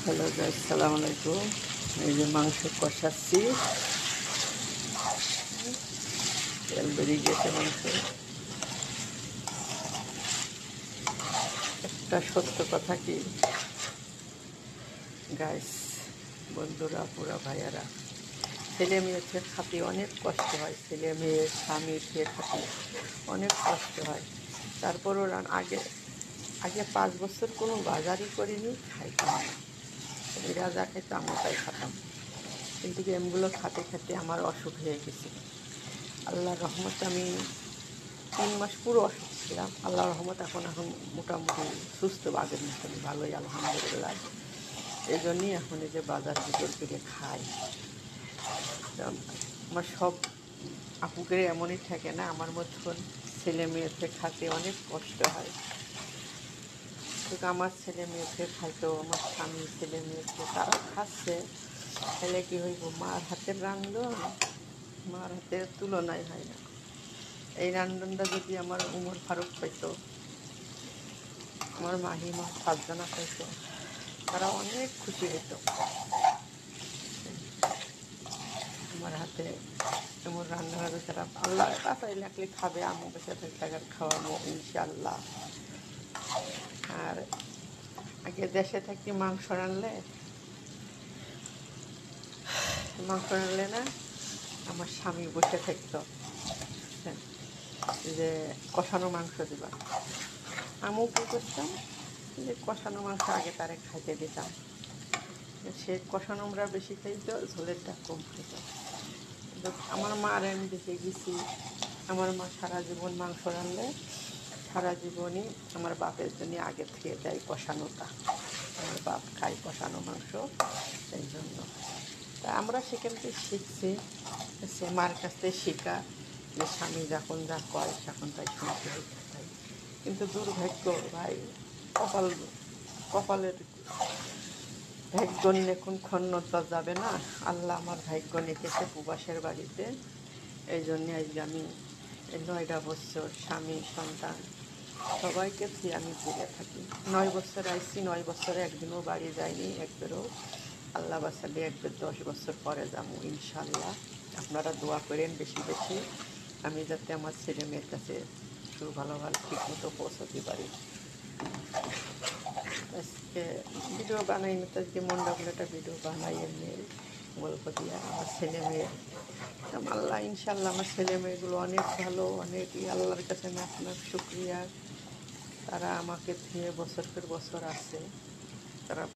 Hello guys, সালাম আলাইকুম। এই যে মাংস কষাচ্ছি, তেল বেরিয়ে গেছে মাংস। একটা সত্য কথা কি গাইস, বন্ধুরা, পুরা ভাইয়ারা, ছেলে মেয়েকে খাতে অনেক কষ্ট হয়। ছেলে মেয়ে স্বামী খেয়ে খাতে অনেক কষ্ট হয়। তারপরও আগে আগে 5 বছর কোনো বাজারই করিনি, খাইতাম না। এরা যা খেতো আমি তাই খাতাম, কিন্তু গেমগুলো খাতে খেতে আমার অসুখ হয়ে গেছিল। আল্লাহর রহমতে আমি 3 মাস পুরো অসুখ ছিলাম। আল্লাহর রহমত এখন এখন মোটামুটি সুস্থ, আগের মতনই ভালোই, আলহামদুলিল্লাহ। এই জন্যই এখন এই যে বাজার বিক্রি করে খাই। আমার সব আপুকে এমনই থাকে না, আমার মতন ছেলে মেয়েকে খাতে অনেক কষ্ট হয়। কিন্তু আমার ছেলে মেয়েকে খাইতেও, আমার স্বামী ছেলে মেয়েকে তারা খাচ্ছে, তাহলে কি হইব? মার হাতের রান্ধন মার হাতের তুলনায় হয় না। এই রান্ধনটা যদি আমার উমর ফারুক পাইতো, আমার মাহিমা সাতজনা পাইতো, তারা অনেক খুশি হতো। আমার হাতে এমন রান্না হবে, তারা আল্লাহ কাছাই লাগলে খাবে, আমি বসে থাকলে আর খাওয়াবো ইনশাল্লাহ। আর আগে দেশে থাকি মাংস রানলে না, আমার স্বামী বসে থাকতো যে কষানো মাংস দিবা। আমিও কী করতাম, যে কষানো মাংস আগে তারে খাইতে দিতাম। সে কষানো আমরা বেশি খাইতো, ঝোলেরটা কম খাইতো। কিন্তু আমার মার আমি দেখে গেছি, আমার মা সারা জীবন মাংস রানলে সারা জীবনই আমার বাপের জন্য আগে থেকে দেয় কষানোটা। আমার বাপ খায় কষানো মাংস, এই জন্য। তা আমরা সেখান থেকে শিখছি, সে মার কাছ থেকে শেখা, যে স্বামী যখন যা কয় তখন তাই শুনতে হইতে হয়। কিন্তু দুর্ভাগ্য ভাই, কপাল কপালের ভাগ্য নিয়ে কোন ক্ষণতা যাবে না। আল্লাহ আমার ভাগ্য নিকেছে প্রবাসের বাড়িতে। এই জন্যে আজকে আমি 9টা বছর স্বামী সন্তান সবাইকে দিয়ে আমি ঘুরে থাকি। 9 বছর আইসি, 9 বছরে একদিনও বাড়ি যায়নি, একবারও। আল্লাহ বাসালে একবার 10 বছর পরে যাবো ইনশাল্লাহ। আপনারা দোয়া করেন বেশি বেশি, আমি যাতে আমার ছেলে মেয়ের কাছে ভালো ঠিক মতো পৌঁছতে পারি। আজকে ভিডিও বানাই না, তো আজকে মনটা বলে একটা ভিডিও বানাই, এমনি গল্প দিয়ে আমার ছেলে মেয়ে। আল্লাহ ইনশাল্লাহ আমার ছেলে মেয়েগুলো অনেক ভালো, অনেকই আল্লাহর কাছে লাখ লাখ শুক্রিয়া। তারা আমাকে দিয়ে বছর পর বছর আছে। তারা